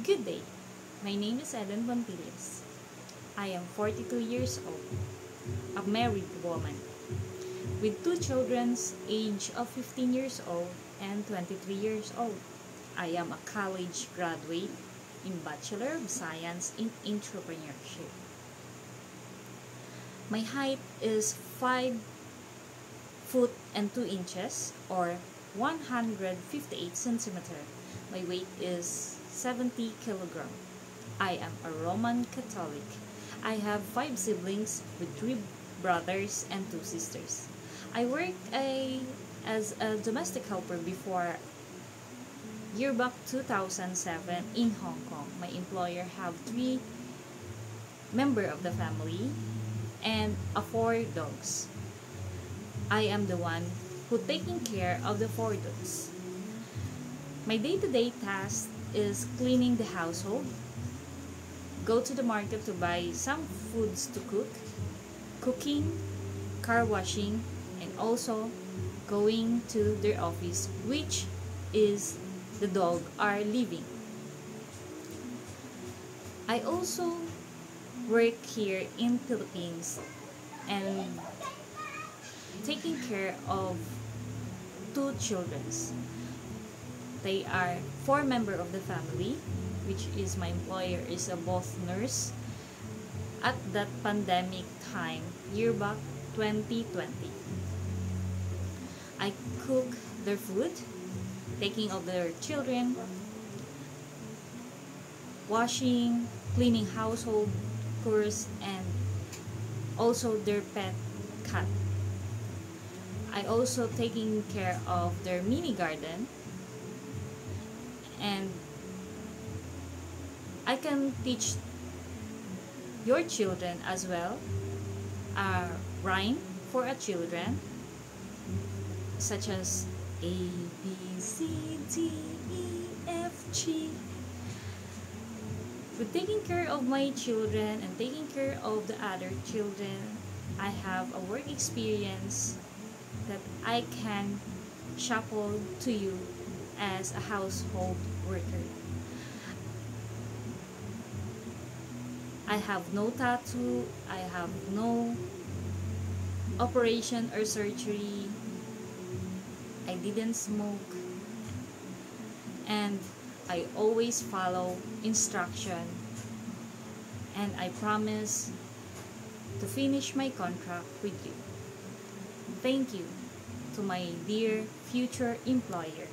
Good day. My name is Ellen Bontillas. I am 42 years old, a married woman, with two children age of 15 years old and 23 years old. I am a college graduate in Bachelor of Science in Entrepreneurship. My height is 5 foot and 2 inches or 158 centimeter. My weight is 70 kilogram. I am a Roman Catholic. I have 5 siblings with 3 brothers and 2 sisters. I worked as a domestic helper before year back 2007 in Hong Kong. My employer have 3 member of the family and 4 dogs. I am the one who taking care of the 4 dogs. My day-to-day task is cleaning the household, go to the market to buy some foods to cook, cooking, car washing, and also going to their office, which is the dog are living. I also work here in Philippines and taking care of 2 children. They are 4 members of the family, which is my employer is a both nurse at that pandemic time, year back 2020. I cook their food, taking of their children, washing, cleaning household chores, and also their pet cat. I also taking care of their mini garden, and I can teach your children as well a rhyme for a children such as A, B, C, D, E, F, G. With taking care of my children and taking care of the other children, I have a work experience that I can shuffle to you as a household worker. I have no tattoo, I have no operation or surgery, I didn't smoke, and I always follow instruction, and I promise to finish my contract with you. Thank you to my dear future employer.